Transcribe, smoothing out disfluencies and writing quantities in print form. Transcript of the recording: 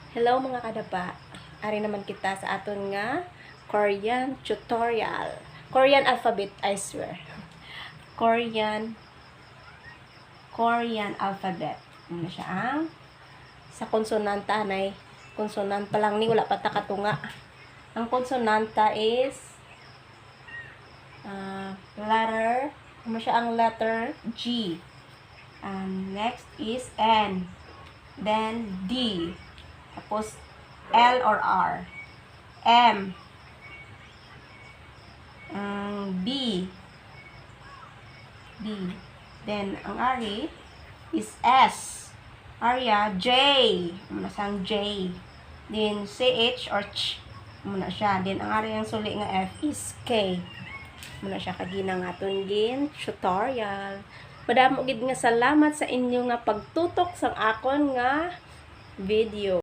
Hello mga kadapa. Ari naman kita sa aton nga Korean tutorial. Korean alphabet, I swear. Korean alphabet. Ano siya ang sa konsonanta nay konsonant pa lang ni wala pa ta katunga. Ang konsonanta is letter, ano siya ang letter G. Next is N. Then D. Tapos L or R. M. B. Then ang ari is S. Arya J. Muna siyang J. Then CH or Ch. Muna siya. Then ang ari ang suli nga F is K. Muna siya kagina nga aton gin tutorial. Madamo gid nga salamat sa inyo nga pagtutok sang akon nga video.